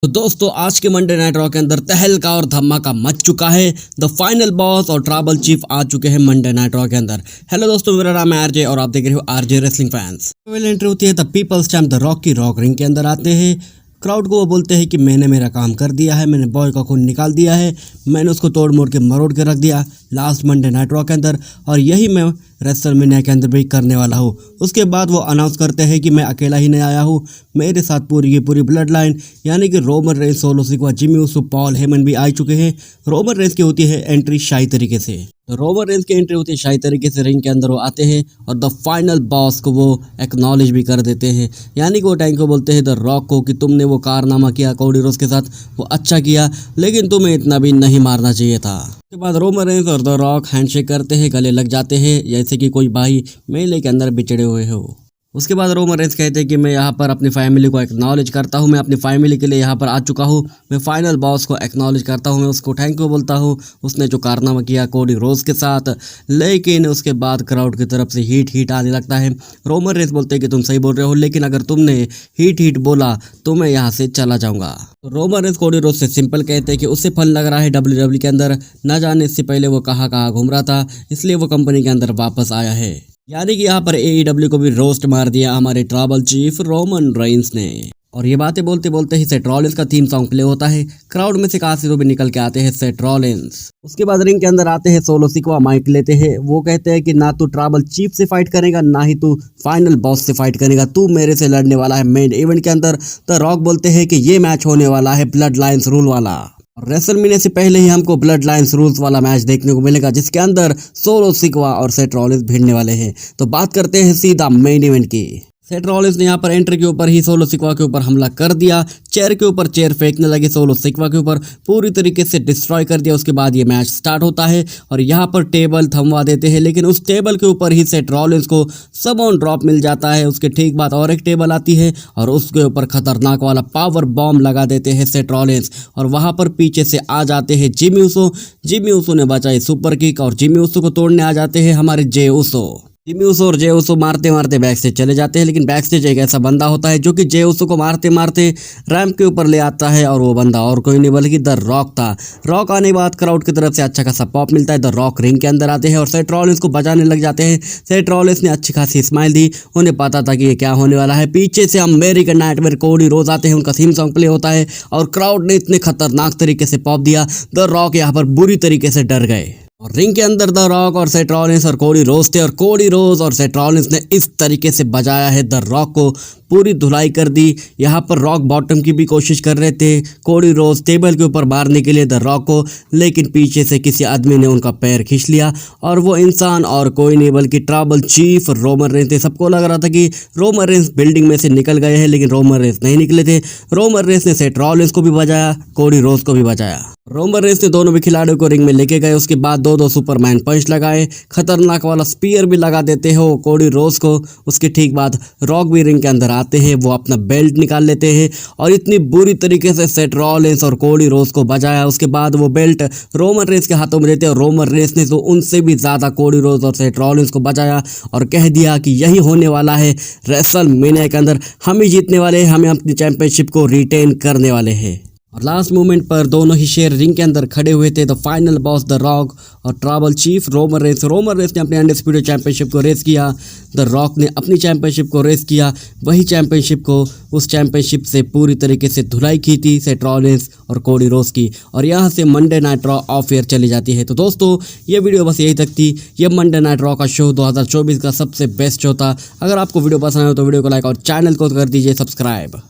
तो दोस्तों आज के मंडे नाइट रॉ के अंदर तहलका और धमाका मच चुका है। द फाइनल बॉस और ट्राइबल चीफ आ चुके हैं मंडे नाइट रॉ के अंदर। हेलो दोस्तों, मेरा नाम है आरजे और आप देख रहे हो आरजे रेसलिंग फैंस। पहले एंट्री होती है the people's champ the Rock की। रॉक रिंग के अंदर आते हैं। क्राउड को वो बोलते हैं कि मैंने मेरा काम कर दिया है, मैंने बॉय का खून निकाल दिया है, मैंने उसको तोड़ मोड़ के मरोड़ के रख दिया लास्ट मंडे नाइट रॉ के अंदर, और यही मैं रेसलमेनिया के अंदर भी करने वाला हूँ। उसके बाद वो अनाउंस करते हैं कि मैं अकेला ही नहीं आया हूँ, मेरे साथ पूरी की पूरी ब्लड लाइन यानी कि Roman Reigns, Solo Sikoa, Jimmy Uso, Paul Heyman भी आ चुके हैं। रोमन रेंस की होती है एंट्री शाही तरीके से। तो रोमन रेंस की एंट्री होती है शाही तरीके से। रिंग के अंदर वो आते हैं और द फाइनल बॉस को वो एक्नॉलेज भी कर देते हैं, यानी कि वो टैंक को बोलते हैं द रॉक को कि तुमने वो कारनामा किया कोडी रोड्स के साथ, वो अच्छा किया, लेकिन तुम्हें इतना भी नहीं मारना चाहिए था। उसके बाद रोमन रेंस और द रॉक हैंडशेक करते हैं, गले लग जाते हैं जैसे कि कोई भाई मेले के अंदर बिछड़े हुए हो। उसके बाद रोमन रेंस कहते हैं कि मैं यहाँ पर अपनी फैमिली को एक्नॉलेज करता हूँ, मैं अपनी फैमिली के लिए यहाँ पर आ चुका हूँ, मैं फाइनल बॉस को एक्नॉलेज करता हूँ, मैं उसको थैंक यू बोलता हूँ, उसने जो कारनामा किया कोडी रोड्स के साथ। लेकिन उसके बाद क्राउड की तरफ से हीट आने लगता है। रोमन रेंस बोलते हैं कि तुम सही बोल रहे हो, लेकिन अगर तुमने हीट बोला तो मैं यहाँ से चला जाऊँगा। तो रोमन रेंस कोडी रोड्स से सिंपल कहते हैं कि उससे फन लग रहा है WWE के अंदर, न जाने इससे पहले वो कहाँ घूम रहा था, इसलिए वो कंपनी के अंदर वापस आया है। यानी कि यहाँ पर AEW को भी रोस्ट मार दिया हमारे ट्राइबल चीफ रोमन रेंस ने। और ये बातें बोलते बोलते ही सेथ रॉलिंस का थीम सॉन्ग प्ले होता है। क्राउड में से काफी भी निकल के आते हैं सेथ रॉलिंस। उसके बाद रिंग के अंदर आते हैं सोलो सिकवा, माइक लेते हैं। वो कहते हैं कि ना तू ट्राइबल चीफ से फाइट करेगा, ना ही तू फाइनल बॉस से फाइट करेगा, तू मेरे से लड़ने वाला है मेन इवेंट के अंदर। द रॉक बोलते हैं कि ये मैच होने वाला है ब्लड लाइन्स रूल वाला। रेसलमेनिया से पहले ही हमको ब्लड लाइन्स रूल्स वाला मैच देखने को मिलेगा, जिसके अंदर सोलो सिकवा और सेथ रॉलिंस भिड़ने वाले हैं। तो बात करते हैं सीधा मेन इवेंट की। सेथ रॉलिंस ने यहाँ पर एंट्री के ऊपर ही सोलो सिकवा के ऊपर हमला कर दिया, चेयर के ऊपर चेयर फेंकने लगे, सोलो सिकवा के ऊपर पूरी तरीके से डिस्ट्रॉय कर दिया। उसके बाद ये मैच स्टार्ट होता है और यहाँ पर टेबल थमवा देते हैं, लेकिन उस टेबल के ऊपर ही सेथ रॉलिंस को समॉन ड्रॉप मिल जाता है। उसके ठीक बाद और एक टेबल आती है और उसके ऊपर खतरनाक वाला पावर बॉम्ब लगा देते हैं सेथ रॉलिंस, और वहाँ पर पीछे से आ जाते हैं जिमी ऊसो। जिमी ऊसो ने बचाई सुपर किक और जिमी ऊसो को तोड़ने आ जाते हैं हमारे जे ऊसो। जिमी ऊसो और जे ऊसो मारते मारते बैक स्टेज चले जाते हैं, लेकिन बैक स्टेज एक ऐसा बंदा होता है जो कि जे ऊसो को मारते मारते रैंप के ऊपर ले आता है, और वो बंदा और कोई नहीं बल्कि द रॉक था। रॉक आने के बाद क्राउड की तरफ से अच्छा खासा पॉप मिलता है। द रॉक रिंग के अंदर आते हैं और सेथ रॉलिंस को बजाने लग जाते हैं। सेथ रॉलिंस ने अच्छी खासी स्माइल दी, उन्हें पता था कि ये क्या होने वाला है। पीछे से अमेरिकन नाइटमेयर कोडी रोड्स आते हैं, उनका थीम सॉन्ग प्ले होता है और क्राउड ने इतने खतरनाक तरीके से पॉप दिया, द रॉक यहाँ पर बुरी तरीके से डर गए। और रिंग के अंदर द रॉक और सेथ रॉलिंस और कोडी रोड्स थे, और कोडी रोड्स और सेथ रॉलिंस ने इस तरीके से बजाया है, द रॉक को पूरी धुलाई कर दी। यहाँ पर रॉक बॉटम की भी कोशिश कर रहे थे कोडी रोड्स टेबल के ऊपर मारने के लिए द रॉक को, लेकिन पीछे से किसी आदमी ने उनका पैर खींच लिया, और वो इंसान और कोई नहीं बल्कि ट्राइबल चीफ रोमन रेंस थे। सबको लग रहा था कि रोमन रेंस बिल्डिंग में से निकल गए हैं, लेकिन रोमन रेंस नहीं निकले थे। रोमन रेंस ने सेथ रॉलिंस को भी बजाया, कोडी रोड्स को भी बजाया। रोमन रेंस ने दोनों भी खिलाड़ियों को रिंग में लेके गए। उसके बाद दो सुपरमैन पंच लगाए, खतरनाक वाला स्पीयर भी लगा देते हो कोडी रोड्स को। उसके ठीक बाद रॉक भी रिंग के अंदर आते हैं, वो अपना बेल्ट निकाल लेते हैं और इतनी बुरी तरीके से सेथ रॉलिंस और कोडी रोड्स को बजाया। उसके बाद वो बेल्ट रोमन रेंस के हाथों में देते हैं, और रोमन रेंस ने तो उनसे भी ज्यादा कोडी रोड्स और सेथ रॉलिंस को बजाया और कह दिया कि यही होने वाला है रेसलमेनिया के अंदर, हम ही जीतने वाले हैं, हमें अपनी चैंपियनशिप को रिटेन करने वाले हैं। और लास्ट मोमेंट पर दोनों ही शेर रिंग के अंदर खड़े हुए थे, the final boss the Rock और tribal chief Roman Reigns. Roman Reigns ने अपने अनडिस्प्यूटेड चैंपियनशिप को रेस किया, द रॉक ने अपनी चैंपियनशिप को रेस किया। वही चैंपियनशिप को उस चैंपियनशिप से पूरी तरीके से धुलाई की थी सेथ रॉलिंस और कोडी रोड्स की, और यहाँ से Monday night raw of air चली जाती है। तो दोस्तों ये वीडियो बस यही तक थी। ये मंडे नाइट रॉ का शो 2024 का सबसे बेस्ट शो था। अगर आपको वीडियो पसंद आया तो वीडियो को लाइक और चैनल को कर दीजिए सब्सक्राइब।